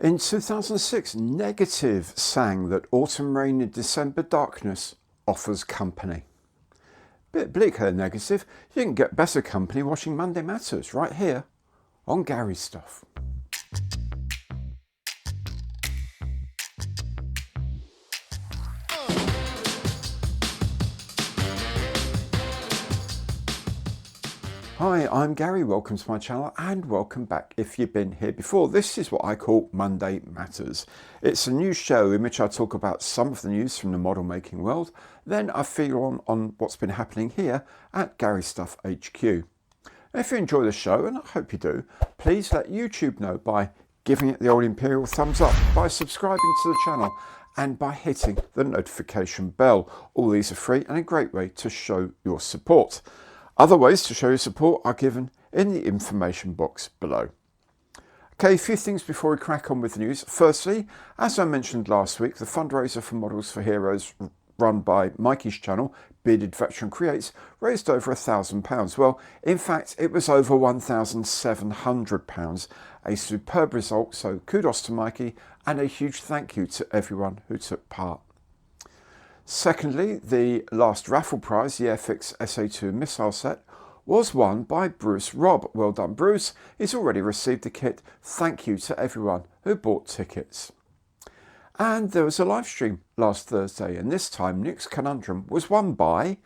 In 2006, Negative sang that autumn rain in December darkness offers company. Bit bleak here, Negative. You can get better company watching Monday Matters right here on Gary Stuff. Hi, I'm Gary, welcome to my channel and welcome back if you've been here before. This is what I call Monday Matters. It's a news show in which I talk about some of the news from the model making world, then I feel on what's been happening here at Gary Stuff HQ. If you enjoy the show, and I hope you do, please let YouTube know by giving it the old imperial thumbs up, by subscribing to the channel and by hitting the notification bell. All these are free and a great way to show your support. Other ways to show your support are given in the information box below. Okay, a few things before we crack on with the news. Firstly, as I mentioned last week, the fundraiser for Models for Heroes run by Mikey's channel, Bearded Veteran Creates, raised over £1,000. Well, in fact, it was over £1,700, a superb result, so kudos to Mikey and a huge thank you to everyone who took part. Secondly, the last raffle prize, the Airfix SA2 missile set, was won by Bruce Robb. Well done, Bruce. He's already received the kit. Thank you to everyone who bought tickets. And there was a live stream last Thursday, and this time Nick's Conundrum was won by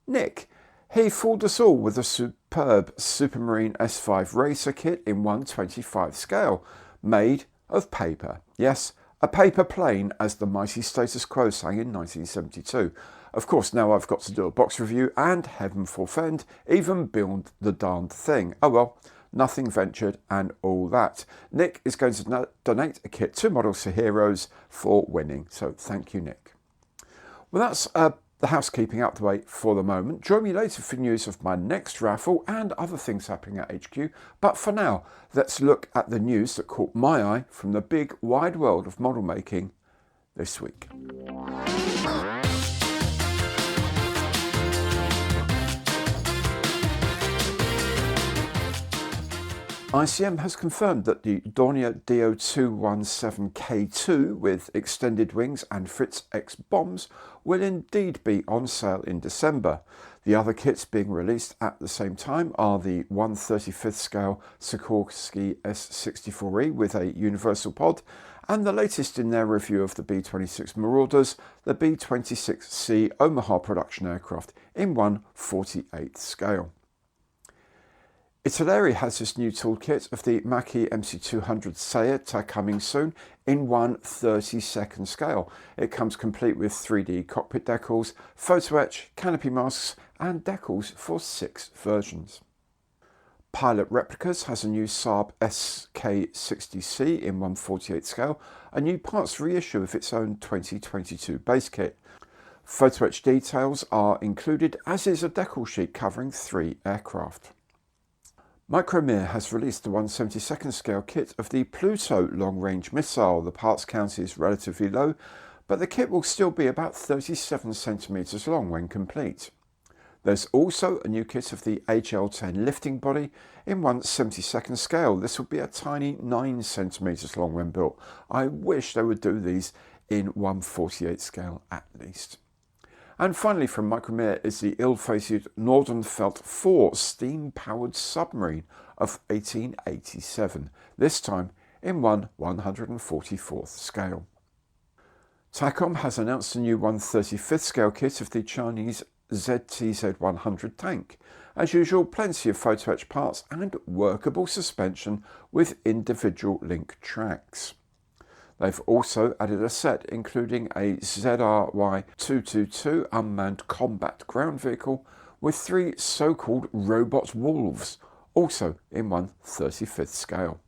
Nick. He fooled us all with a superb Supermarine S5 racer kit in 1/25 scale, made of paper. Yes, a paper plane, as the mighty Status Quo sang in 1972. Of course, now I've got to do a box review and, heaven forfend, even build the darned thing. Oh well, nothing ventured and all that. Nick is going to donate a kit to Models for Heroes for winning, so thank you, Nick. Well, that's the housekeeping out the way for the moment. Join me later for news of my next raffle and other things happening at HQ. But for now, let's look at the news that caught my eye from the big wide world of model making this week. ICM has confirmed that the Dornier DO217K2 with extended wings and Fritz X bombs will indeed be on sale in December. The other kits being released at the same time are the 1/35th scale Sikorsky S64E with a universal pod, and the latest in their review of the B-26 Marauders, the B-26C Omaha production aircraft in 1/48th scale. Italeri has this new toolkit of the Macchi MC200 Sayet coming soon in 1/32nd scale. It comes complete with 3D cockpit decals, photo etch, canopy masks and decals for 6 versions. Pilot Replicas has a new Saab SK60C in 1/48 scale, a new parts reissue of its own 2022 base kit. Photo etch details are included, as is a decal sheet covering 3 aircraft. Micromir has released the 1/72nd scale kit of the Pluto long-range missile. The parts count is relatively low, but the kit will still be about 37 centimeters long when complete. There's also a new kit of the HL10 lifting body in 1/72nd scale. This will be a tiny 9 centimeters long when built. I wish they would do these in 1/48 scale at least. And finally from Micromir is the ill-fated Nordenfeldt 4 steam-powered submarine of 1887, this time in 1/144th scale. Takom has announced a new 1/35th scale kit of the Chinese ZTZ-100 tank. As usual, plenty of photo etch parts and workable suspension with individual link tracks. They've also added a set including a ZRY-222 unmanned combat ground vehicle with 3 so-called robot wolves, also in 1/35th scale.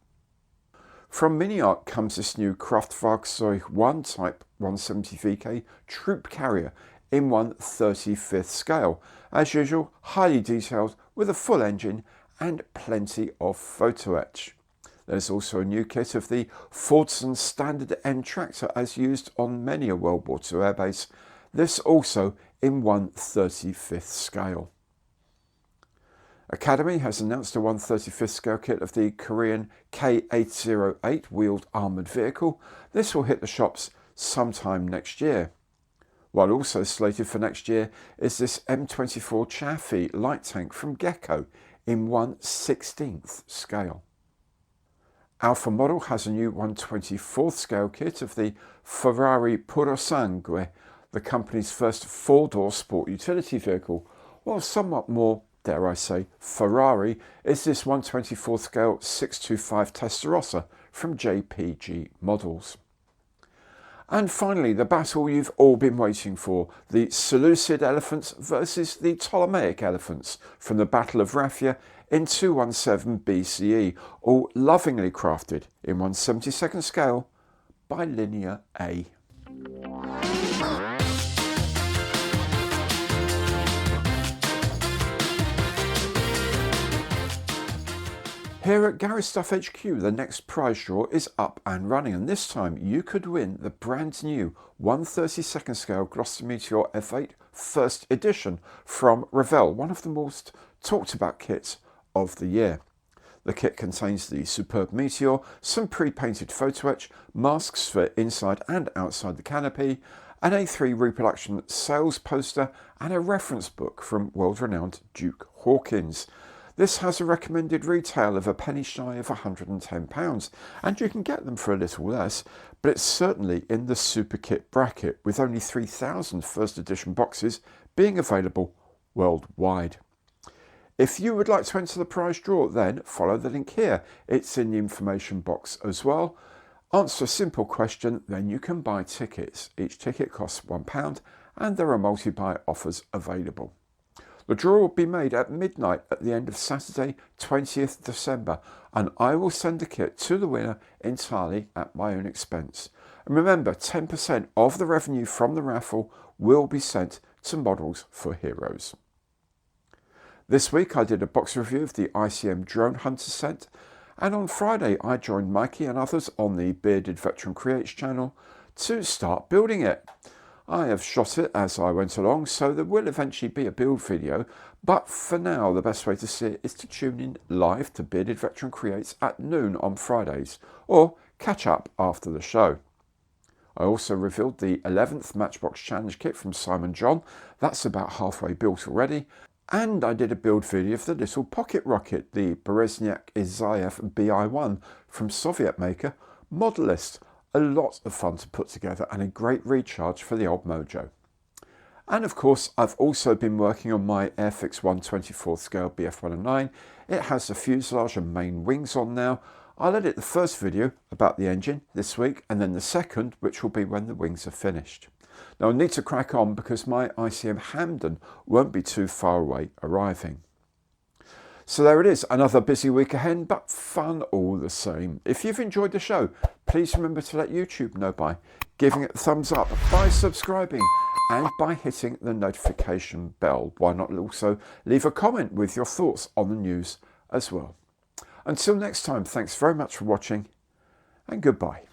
From Miniark comes this new Kraftwerkzeug 1 Type 170 VK troop carrier in 1/35th scale. As usual, highly detailed with a full engine and plenty of photo etch. There's also a new kit of the Fordson Standard N tractor as used on many a World War II airbase, this also in 1/35th scale. Academy has announced a 1/35th scale kit of the Korean K808 wheeled armoured vehicle. This will hit the shops sometime next year. While also slated for next year is this M24 Chaffee light tank from Gecko in 1/16th scale. Alfa Model has a new 1/24th scale kit of the Ferrari Purosangue, the company's first four-door sport utility vehicle. While somewhat more, dare I say, Ferrari is this 1/24th scale 625 Testarossa from JPG Models. And finally, the battle you've all been waiting for, the Seleucid elephants versus the Ptolemaic elephants from the Battle of Raphia in 217 BCE, all lovingly crafted in 1/72nd scale by Linear A. Here at Gary Stuff HQ, the next prize draw is up and running, and this time you could win the brand new 1/32nd scale Gloster Meteor F8 First Edition from Revell, one of the most talked about kits of the year. The kit contains the superb Meteor, some pre-painted photo etch, masks for inside and outside the canopy, an A3 reproduction sales poster, and a reference book from world-renowned Duke Hawkins. This has a recommended retail of a penny shy of £110, and you can get them for a little less, but it's certainly in the super kit bracket, with only 3,000 first edition boxes being available worldwide. If you would like to enter the prize draw, then follow the link here. It's in the information box as well. Answer a simple question, then you can buy tickets. Each ticket costs £1, and there are multi-buy offers available. The draw will be made at midnight at the end of Saturday, 20th December, and I will send the kit to the winner entirely at my own expense. And remember, 10% of the revenue from the raffle will be sent to Models for Heroes. This week I did a box review of the ICM Drone Hunter set, and on Friday I joined Mikey and others on the Bearded Veteran Creates channel to start building it. I have shot it as I went along, so there will eventually be a build video, but for now the best way to see it is to tune in live to Bearded Veteran Creates at noon on Fridays, or catch up after the show. I also revealed the 11th Matchbox Challenge kit from Simon John. That's about halfway built already. And I did a build video of the little pocket rocket, the Bereznyk Izaev BI-1 from Soviet maker Modellist. A lot of fun to put together and a great recharge for the old mojo. And of course, I've also been working on my Airfix 1/24th scale BF109. It has the fuselage and main wings on now. I'll edit the first video about the engine this week, and then the second, which will be when the wings are finished. Now I need to crack on because my ICM Hamden won't be too far away arriving. So there it is, another busy week ahead, but fun all the same. If you've enjoyed the show, please remember to let YouTube know by giving it a thumbs up, by subscribing, and by hitting the notification bell. Why not also leave a comment with your thoughts on the news as well. Until next time, thanks very much for watching, and goodbye.